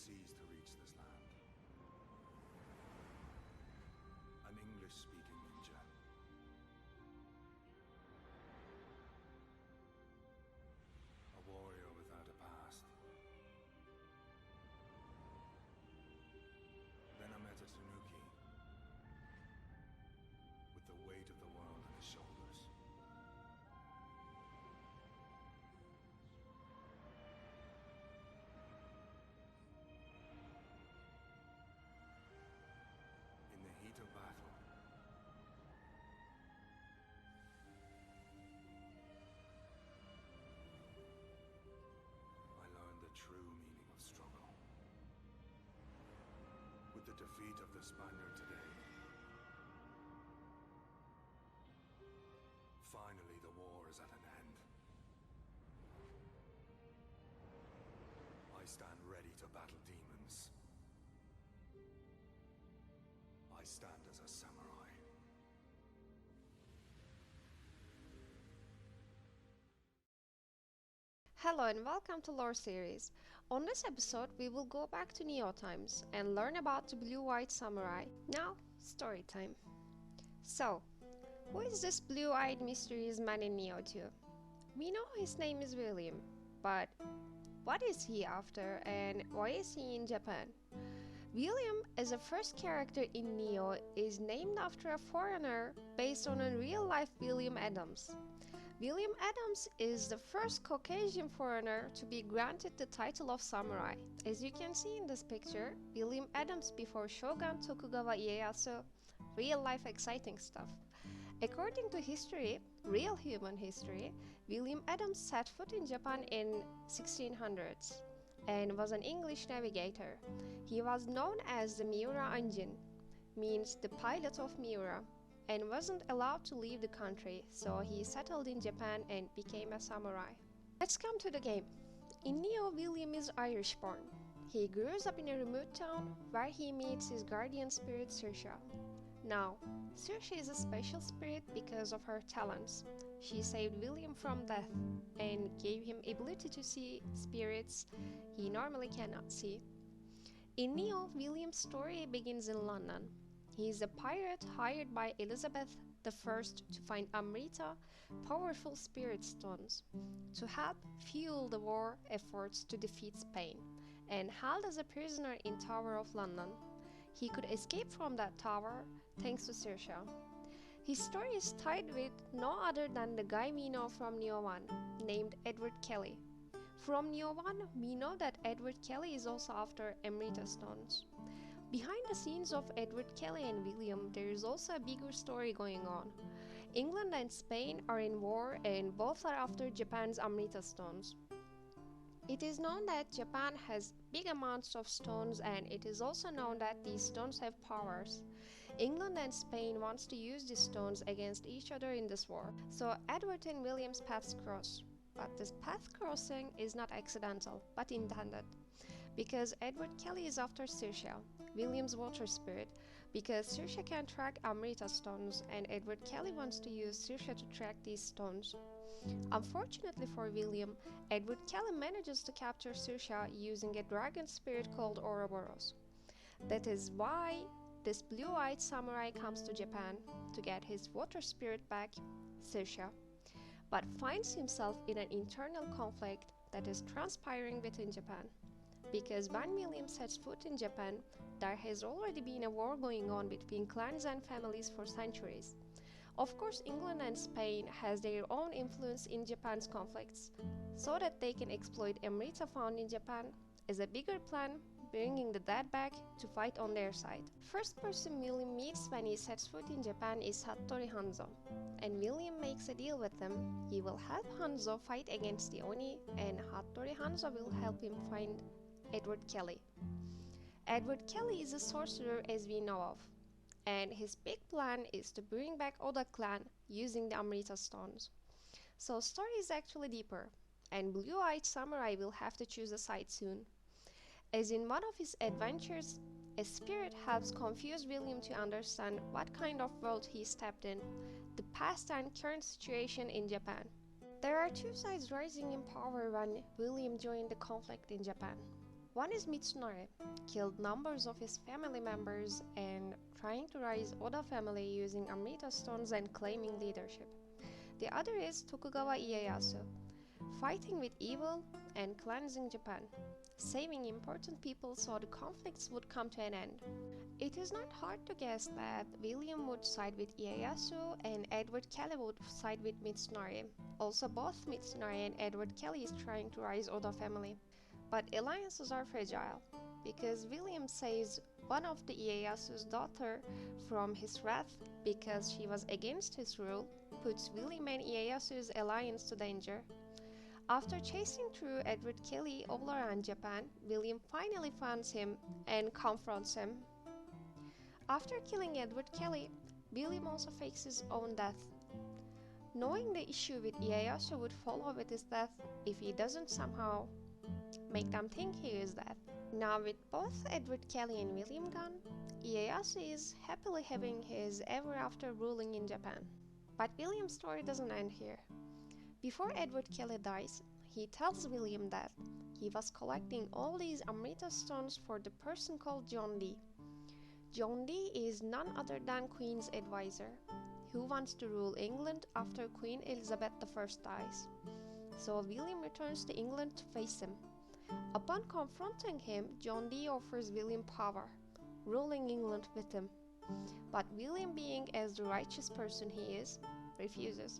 seas to reach this land. An English-speaking ninja. A warrior without a past. Then I met a Tanuki, with the weight of the world on his shoulders. In the heat of battle, I learned the true meaning of struggle. With the defeat of the Spaniard today, finally the war is at an end. I stand ready to battle demons. I stand as a samurai. Hello and welcome to Lore Series. On this episode we will go back to Nioh times and learn about the blue-eyed samurai. Now, story time. So, who is this blue-eyed mysterious man in Nioh 2? We know his name is William, but what is he after and why is he in Japan? William, as the first character in Nioh, is named after a foreigner based on a real-life William Adams. William Adams is the first Caucasian foreigner to be granted the title of samurai. As you can see in this picture, William Adams before Shogun Tokugawa Ieyasu, real-life exciting stuff. According to history, real human history, William Adams set foot in Japan in 1600s and was an English navigator. He was known as the Miura Anjin, means the pilot of Miura, and wasn't allowed to leave the country, so he settled in Japan and became a samurai. Let's come to the game. In Nioh, William is Irish-born. He grows up in a remote town where he meets his guardian spirit Saoirse. Now, Saoirse is a special spirit because of her talents. She saved William from death and gave him ability to see spirits he normally cannot see. In Nioh, William's story begins in London. He is a pirate hired by Elizabeth I to find Amrita, powerful spirit stones, to help fuel the war efforts to defeat Spain, and held as a prisoner in Tower of London. He could escape from that tower thanks to Saoirse. His story is tied with no other than the guy we know from Nioh 1, named Edward Kelly. From Nioh 1, we know that Edward Kelly is also after Amrita stones. Behind the scenes of Edward Kelly and William, there is also a bigger story going on. England and Spain are in war and both are after Japan's Amrita stones. It is known that Japan has big amounts of stones, and it is also known that these stones have powers. England and Spain wants to use these stones against each other in this war. So Edward and William's paths cross. But this path crossing is not accidental, but intended. Because Edward Kelly is after Saoirse, William's water spirit, because Saoirse can track Amrita stones and Edward Kelly wants to use Saoirse to track these stones. Unfortunately for William, Edward Kelly manages to capture Saoirse using a dragon spirit called Ouroboros. That is why this blue-eyed samurai comes to Japan to get his water spirit back, Saoirse, but finds himself in an internal conflict that is transpiring within Japan. Because when William sets foot in Japan, there has already been a war going on between clans and families for centuries. Of course, England and Spain has their own influence in Japan's conflicts, so that they can exploit Amrita found in Japan as a bigger plan, bringing the dead back to fight on their side. First person William meets when he sets foot in Japan is Hattori Hanzo, and William makes a deal with him. He will help Hanzo fight against the Oni, and Hattori Hanzo will help him find Edward Kelly. Edward Kelly is a sorcerer as we know of, and his big plan is to bring back Oda clan using the Amrita stones. So story is actually deeper, and blue-eyed samurai will have to choose a side soon. As in one of his adventures, a spirit helps confuse William to understand what kind of world he stepped in, the past and current situation in Japan. There are two sides rising in power when William joined the conflict in Japan. One is Mitsunari, killed numbers of his family members and trying to rise Oda family using Amrita stones and claiming leadership. The other is Tokugawa Ieyasu, fighting with evil and cleansing Japan, saving important people so the conflicts would come to an end. It is not hard to guess that William would side with Ieyasu and Edward Kelly would side with Mitsunari. Also, both Mitsunari and Edward Kelly is trying to rise Oda family. But alliances are fragile, because William saves one of the Ieyasu's daughter from his wrath because she was against his rule, puts William and Ieyasu's alliance to danger. After chasing through Edward Kelly all around Japan, William finally finds him and confronts him. After killing Edward Kelly, William also fakes his own death. Knowing the issue with Ieyasu would follow with his death if he doesn't somehow make them think he is dead. Now with both Edward Kelly and William gone, Ieyasu is happily having his ever after ruling in Japan. But William's story doesn't end here. Before Edward Kelly dies, he tells William that he was collecting all these Amrita stones for the person called John Dee. John Dee is none other than Queen's advisor, who wants to rule England after Queen Elizabeth I dies. So William returns to England to face him. Upon confronting him, John Dee offers William power, ruling England with him. But William, being as the righteous person he is, refuses.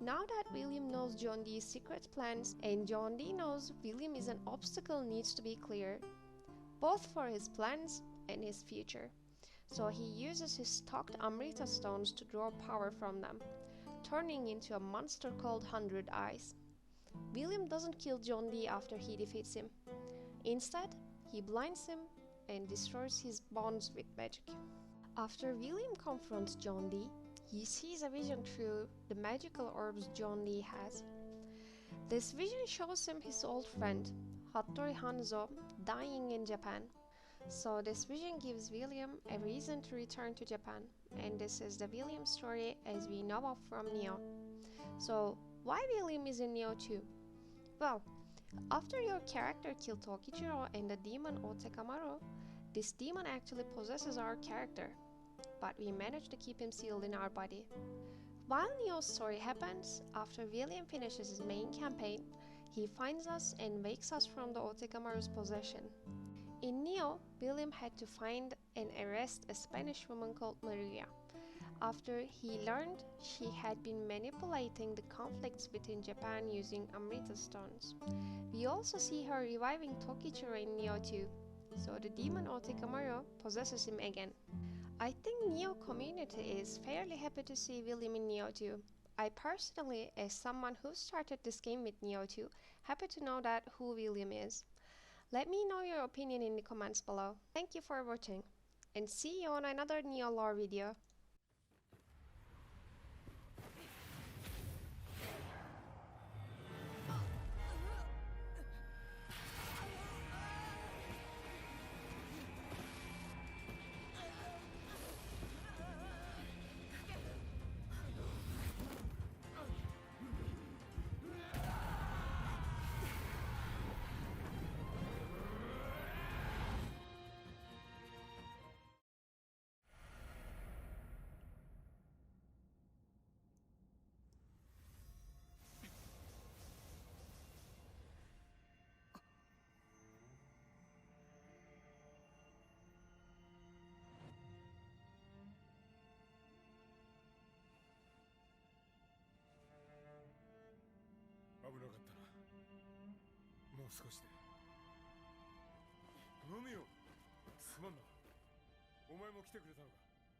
Now that William knows John Dee's secret plans and John Dee knows William is an obstacle needs to be cleared, both for his plans and his future. So he uses his stocked Amrita stones to draw power from them, turning into a monster called 100 Eyes. William doesn't kill John Dee after he defeats him. Instead, he blinds him and destroys his bonds with magic. After William confronts John Dee, he sees a vision through the magical orbs John Dee has. This vision shows him his old friend, Hattori Hanzo, dying in Japan. So this vision gives William a reason to return to Japan, and this is the William story as we know of from Nioh. So why William is in Nioh 2? Well, after your character killed Tokichiro and the demon Otekamaru, this demon actually possesses our character, but we managed to keep him sealed in our body. While Nioh's story happens, after William finishes his main campaign, he finds us and wakes us from the Otekamaru's possession. In Nioh, William had to find and arrest a Spanish woman called Maria, after he learned she had been manipulating the conflicts between Japan using Amrita stones. We also see her reviving Tokichiro in Nioh 2, so the demon Otekamaru possesses him again. I think Nioh community is fairly happy to see William in Nioh 2. I personally, as someone who started this game with Nioh 2, happy to know that who William is. Let me know your opinion in the comments below. Thank you for watching, and see you on another Nioh lore video.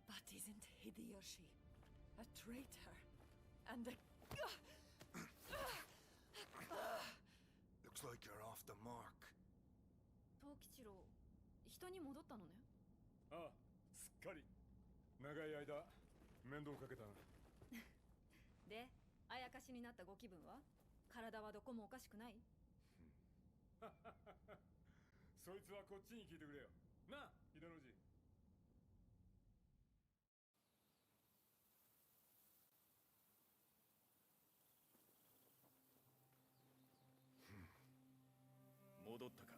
But isn't Hideyoshi a traitor and a... Looks like you're off the mark. 藤吉郎、人に戻ったのね。ああ、すっかり。長い間、面倒かけたな。で、あやかしになったご気分は？体はどこもおかしくない？そいつはこっちに聞いてくれよ。なあ、秀の字。戻ったか。